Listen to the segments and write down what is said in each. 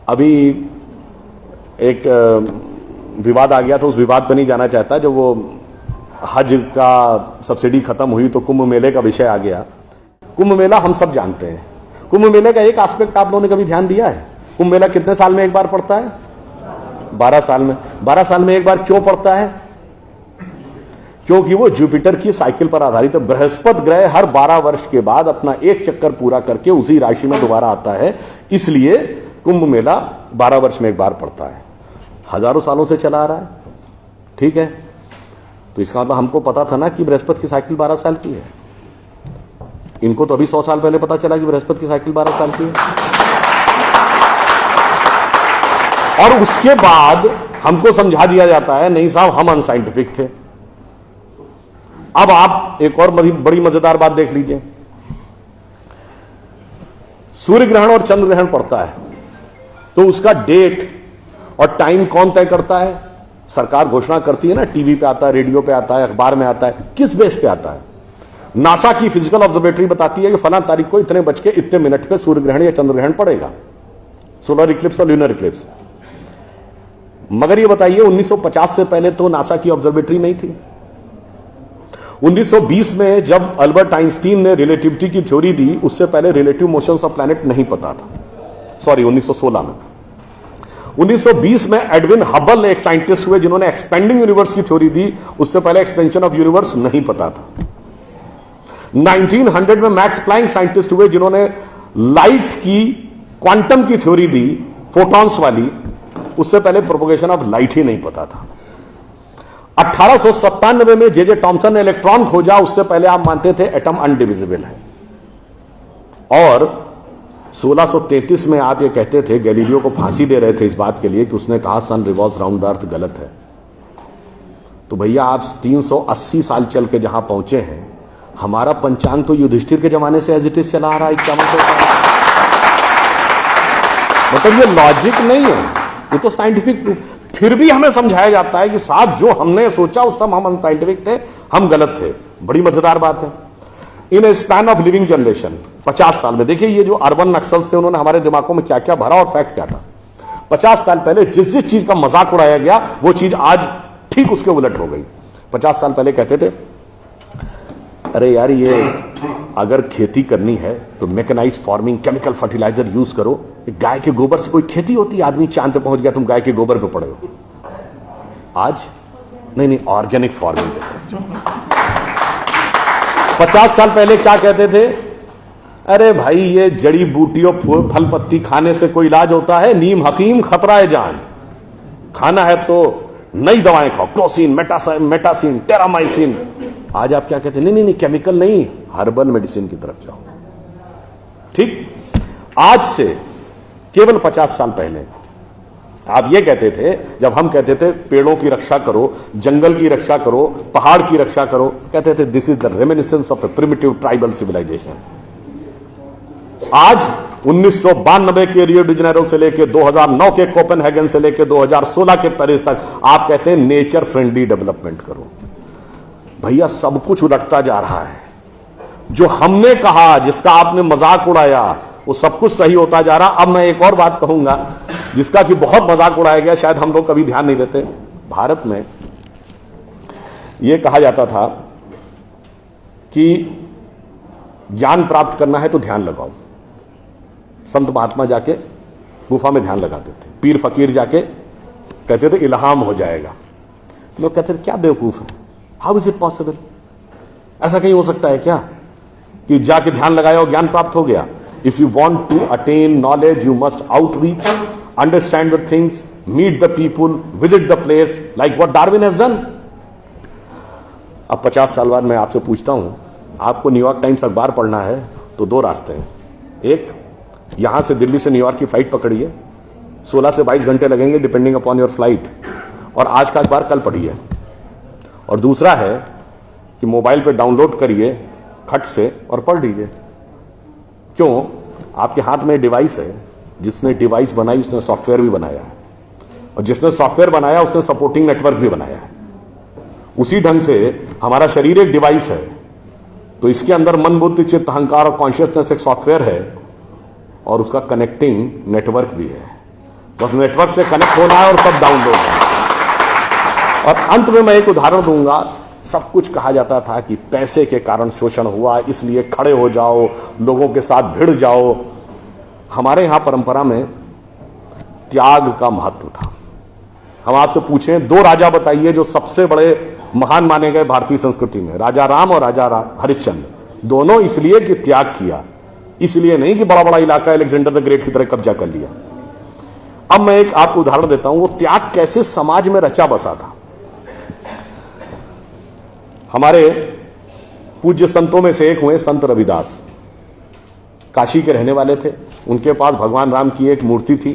अभी एक विवाद आ गया था, उस विवाद पर नहीं जाना चाहता। जब वो हज का सब्सिडी खत्म हुई तो कुंभ मेले का विषय आ गया। कुंभ मेला हम सब जानते हैं। कुंभ मेले का एक एस्पेक्ट आप लोगों ने कभी ध्यान दिया है? कुंभ मेला कितने साल में एक बार पड़ता है? 12 साल में। 12 साल में एक बार क्यों पड़ता है? क्योंकि वो जुपिटर की साइकिल पर आधारित है। बृहस्पति ग्रह हर 12 वर्ष के बाद अपना एक चक्कर पूरा करके उसी राशि में दोबारा आता है, इसलिए कुंभ मेला 12 वर्ष में एक बार पड़ता है। हजारों सालों से चला आ रहा है, ठीक है। तो इसका मतलब हमको पता था ना कि बृहस्पति की साइकिल 12 साल की है। इनको तो अभी 100 साल पहले पता चला कि बृहस्पति की साइकिल 12 साल की है। और उसके बाद हमको समझा दिया जाता है नहीं साहब हम अनसाइंटिफिक थे। अब आप एक और बड़ी मजेदार बात देख लीजिए। सूर्य ग्रहण और चंद्र ग्रहण पड़ता है तो उसका डेट और टाइम कौन तय करता है? सरकार घोषणा करती है ना, टीवी पे आता है, रेडियो पे आता है, अखबार में आता है। किस बेस पे आता है? नासा की फिजिकल ऑब्जर्वेटरी बताती है कि फलां तारीख को इतने बज के इतने मिनट पे सूर्य ग्रहण या चंद्र ग्रहण पड़ेगा, सोलर इक्लिप्स और ल्यूनर इक्लिप्स। मगर ये बताइए 1950 से पहले तो नासा की ऑब्जर्वेटरी नहीं थी। 1920 में जब अल्बर्ट आइंस्टीन ने रिलेटिविटी की थ्योरी दी, उससे पहले रिलेटिव मोशंस ऑफ प्लैनेट नहीं पता था। सॉरी, 1916 में। 1920 में एडविन हबल एक साइंटिस्ट हुए जिन्होंने एक्सपेंडिंग यूनिवर्स की थ्योरी दी, उससे पहले एक्सपेंशन ऑफ यूनिवर्स नहीं पता था। 1900 में मैक्स प्लैंक साइंटिस्ट हुए जिन्होंने लाइट की क्वांटम की थ्योरी दी, फोटॉन्स वाली, उससे पहले प्रोपगेशन ऑफ लाइट ही नहीं पता था। 1897 में जे टॉमसन ने इलेक्ट्रॉन खोजा, उससे पहले आप मानते थे एटम अनडिविजिबल है। और 1633 में आप ये कहते थे, गैलीलियो को फांसी दे रहे थे इस बात के लिए कि उसने कहा सन रिवॉल्व्स राउंड द अर्थ गलत है। तो भैया आप 380 साल चल के जहां पहुंचे हैं, हमारा पंचांग तो युधिष्ठिर के जमाने से एज इट इज चला आ रहा है 5100 साल। मतलब ये लॉजिक नहीं है, ये तो साइंटिफिक प्रूफ। फिर भी हमें समझाया जाता है कि साहब जो हमने सोचा उस सब हम अनसाइंटिफिक थे, हम गलत थे। बड़ी मजेदार बात है। इन ए स्पैन ऑफ लिविंग जनरेशन, 50 साल में देखिए ये जो अर्बन नक्सल्स थे उन्होंने हमारे दिमागों में क्या क्या भरा और फैक्ट क्या था। 50 साल पहले जिस जिस चीज का मजाक उड़ाया गया वो चीज आज ठीक उसके उलट हो गई। 50 साल पहले कहते थे अरे यार ये अगर खेती करनी है तो mechanised farming, chemical fertiliser use करो। गाय के गोबर से कोई खेती होती? आदमी चांद पे पहुंच गया, तुम गाय के गोबर पे पड़े हो। आज नहीं, ऑर्गेनिक फार्मिंग की तरफ। 50 साल पहले क्या कहते थे? अरे भाई ये जड़ी बूटियों फल पत्ती खाने से कोई इलाज होता है? नीम हकीम खतरा है जान। खाना है तो नई दवाएं खाओ, क्लोसिन, मेटासिन, टेरामाइसिन। आज आप क्या कहते हैं? नहीं, केमिकल नहीं, हर्बल मेडिसिन की तरफ जाओ। ठीक, आज से केवल 50 साल पहले आप ये कहते थे, जब हम कहते थे पेड़ों की रक्षा करो, जंगल की रक्षा करो, पहाड़ की रक्षा करो, कहते थे this is the reminiscence of a primitive tribal civilisation. आज 1992 के रियो डी जेनेरो से लेकर 2009 के कोपेनहेगन से लेकर 2016 के पेरिस तक आप कहते हैं नेचर फ्रेंडली डेवलपमेंट करो। भैया सब कुछ उलटता जा रहा है। जो हमने कहा, जिसका आपने मजाक उड़ाया, वो सब कुछ सही होता जा रहा। अब मैं एक और बात कहूंगा जिसका कि बहुत मजाक उड़ाया गया, शायद हम लोग कभी ध्यान नहीं देते। भारत में यह कहा जाता था कि ज्ञान प्राप्त करना है तो ध्यान लगाओ। संत महात्मा जाके गुफा में ध्यान लगाते थे, पीर फकीर जाके कहते थे इल्हाम हो जाएगा। लोग कहते थे क्या बेवकूफ है, हाउ इज इट पॉसिबल? ऐसा कहीं हो सकता है क्या कि जाके ध्यान लगाया और ज्ञान प्राप्त हो गया? If you want to attain knowledge you must outreach, understand the things, meet the people, visit the place, like what Darwin has done. अब 50 साल बाद मैं आपसे पूछता हूं, आपको न्यूयॉर्क टाइम्स अखबार पढ़ना है तो 2 रास्ते हैं। एक, यहां से दिल्ली से न्यूयॉर्क की फ्लाइट पकड़िए, 16 से 22 घंटे लगेंगे डिपेंडिंग अपॉन योर फ्लाइट, और आज का अखबार कल पढ़िए। और दूसरा है कि मोबाइल पे डाउनलोड करिए खट से और पढ़ लीजिए। क्यों? आपके हाथ में डिवाइस है, जिसने डिवाइस बनाई उसने सॉफ्टवेयर भी बनाया है, और जिसने सॉफ्टवेयर बनाया उसने सपोर्टिंग नेटवर्क भी बनाया है। उसी ढंग से हमारा शरीर एक डिवाइस है, तो इसके अंदर मन, बुद्धि, चित्त, अहंकार और कॉन्शियसनेस एक सॉफ्टवेयर है, और उसका कनेक्टिंग नेटवर्क भी है। बस नेटवर्क से कनेक्ट होना है और सब डाउनलोड है। और अंत में मैं एक उदाहरण दूंगा। सब कुछ कहा जाता था कि पैसे के कारण शोषण हुआ, इसलिए खड़े हो जाओ, लोगों के साथ भिड़ जाओ। हमारे यहां परंपरा में त्याग का महत्व था। हम आपसे पूछें, दो राजा बताइए जो सबसे बड़े महान माने गए भारतीय संस्कृति में, राजा राम और राजा हरिश्चंद्र। दोनों इसलिए कि त्याग किया, इसलिए नहीं कि बड़ा बड़ा इलाका अलेक्जेंडर द ग्रेट की तरह कब्जा कर लिया। अब मैं एक आपको उदाहरण देता हूं, वो त्याग कैसे समाज में रचा बसा था। हमारे पूज्य संतों में से एक हुए संत रविदास, काशी के रहने वाले थे। उनके पास भगवान राम की एक मूर्ति थी।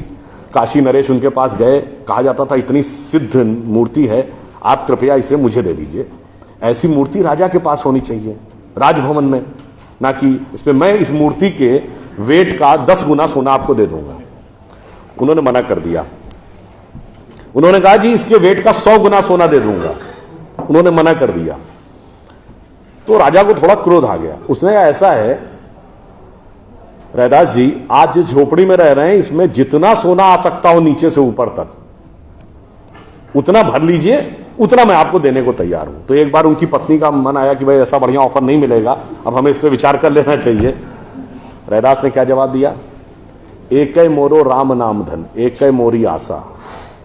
काशी नरेश उनके पास गए, कहा जाता था इतनी सिद्ध मूर्ति है, आप कृपया इसे मुझे दे दीजिए। ऐसी मूर्ति राजा के पास होनी चाहिए राजभवन में, ना कि इस पे मैं इस मूर्ति के वेट का 10 गुना सोना आपको दे दूंगा। उन्होंने मना कर दिया। उन्होंने कहा जी इसके वेट का 100 गुना सोना दे दूंगा। उन्होंने मना कर दिया। तो राजा को थोड़ा क्रोध आ गया। उसने कहा ऐसा है रैदास जी, आज जिस झोपड़ी में रह रहे हैं इसमें जितना सोना आ सकता हो नीचे से ऊपर तक उतना भर लीजिए, उतना मैं आपको देने को तैयार हूं। तो एक बार उनकी पत्नी का मन आया कि भाई ऐसा बढ़िया ऑफर नहीं मिलेगा, अब हमें इस पर विचार कर लेना चाहिए। रैदास ने क्या जवाब दिया? एक मोरो राम नाम धन, एक मोरी आशा,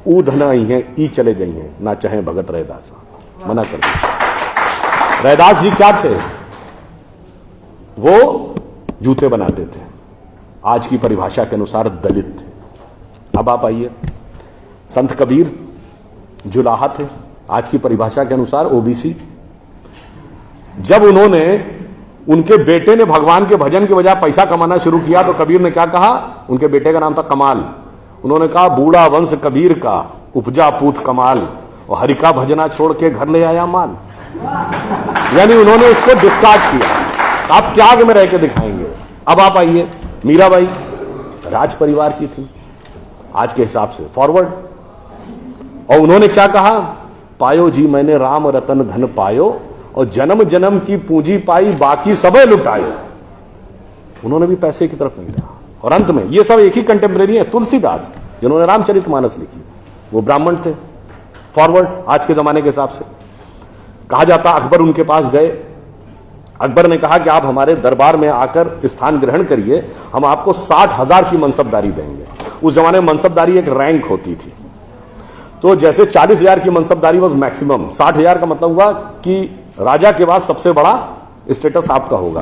ऊ धन आई है ई चले गई हैं, ना चाहे भगत रैदासा। मना कर दिया। रैदास जी क्या थे? वो जूते बनाते थे, आज की परिभाषा के अनुसार दलित थे। अब आप आइए, संत कबीर जुलाहा थे, आज की परिभाषा के अनुसार ओबीसी। जब उनके बेटे ने भगवान के भजन के बजाय पैसा कमाना शुरू किया तो कबीर ने क्या कहा? उनके बेटे का नाम था कमाल। उन्होंने कहा बूढ़ा वंश कबीर का उपजा पूत कमाल, और हरि का भजना छोड़ के घर ले आया माल। यानी उन्होंने उसको डिस्कार्ड किया। आप त्याग में रह के दिखाएंगे। अब आप आइए, मीराबाई राज परिवार की थी आज के हिसाब से, फॉरवर्ड। और उन्होंने क्या कहा? पायो जी मैंने राम रतन धन पायो, और जन्म जन्म की पूंजी पाई बाकी सबे लुटायो। उन्होंने भी पैसे की तरफ नहीं रहा। और अंत में ये सब एक ही कंटेम्परेरी है, तुलसीदास जिन्होंने रामचरितमानस लिखी, वो ब्राह्मण थे, फॉरवर्ड आज के जमाने के हिसाब से। कहा जाता अकबर उनके पास गए। अकबर ने कहा कि आप हमारे दरबार में आकर स्थान ग्रहण करिए, हम आपको 60,000 की मनसबदारी देंगे। उस जमाने में मनसबदारी एक रैंक होती थी। तो जैसे 40,000 की मनसबदारी वॉज मैक्सिमम, 60,000 का मतलब हुआ कि राजा के बाद सबसे बड़ा स्टेटस आपका होगा।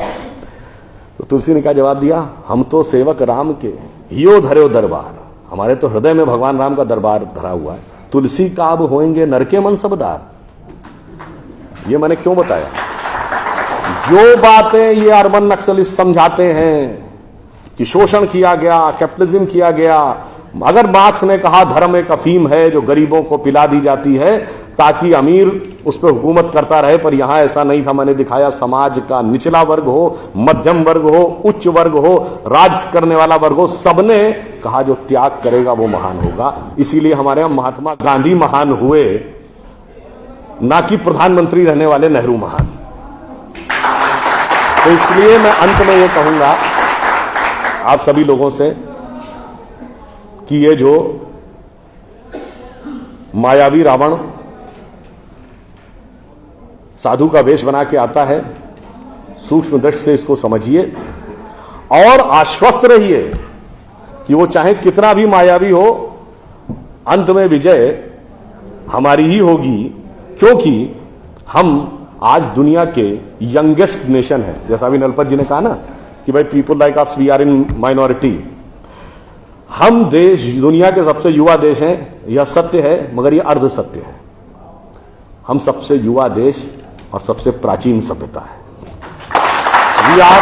तो तुलसी ने क्या जवाब दिया? हम तो सेवक राम के हियो धरो दरबार, हमारे तो हृदय में भगवान राम का दरबार धरा हुआ है। तुलसी का अब होएंगे नर के मनसबदार। ये मैंने क्यों बताया? जो बातें ये अर्बन नक्सलिस्ट समझाते हैं कि शोषण किया गया, कैपिटलिज्म किया गया, अगर मार्क्स ने कहा धर्म एक अफीम है जो गरीबों को पिला दी जाती है ताकि अमीर उस पर हुकूमत करता रहे, पर यहां ऐसा नहीं था। मैंने दिखाया समाज का निचला वर्ग हो, मध्यम वर्ग हो, उच्च वर्ग हो, राज करने वाला वर्ग हो, सबने कहा जो त्याग करेगा वो महान होगा। इसीलिए हमारे यहां महात्मा गांधी महान हुए, ना कि प्रधानमंत्री रहने वाले नेहरू महान। तो इसलिए मैं अंत में ये कहूंगा आप सभी लोगों से कि ये जो मायावी रावण साधु का वेश बना के आता है, सूक्ष्म दृष्टि से इसको समझिए और आश्वस्त रहिए कि वो चाहे कितना भी मायावी हो, अंत में विजय हमारी ही होगी, क्योंकि हम आज दुनिया के यंगेस्ट नेशन है। जैसा अभी नलपत जी ने कहा ना कि भाई people like us we are in minority. हम देश दुनिया के सबसे युवा देश हैं, यह सत्य है, मगर यह अर्ध सत्य है। हम सबसे युवा देश और सबसे प्राचीन सभ्यता है। We are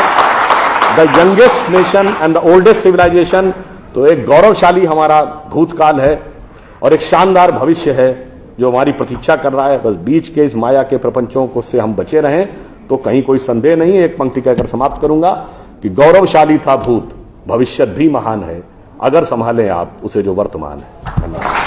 the youngest nation and the oldest civilisation. तो एक गौरवशाली हमारा भूतकाल है और एक शानदार भविष्य है जो हमारी प्रतीक्षा कर रहा है। बस बीच के इस माया के प्रपंचों को से हम बचे रहें तो कहीं कोई संदेह नहीं। एक पंक्ति कहकर समाप्त करूंगा कि गौरवशाली था भूत, भविष्य भी महान है, अगर संभालें आप उसे जो वर्तमान है। धन्यवाद।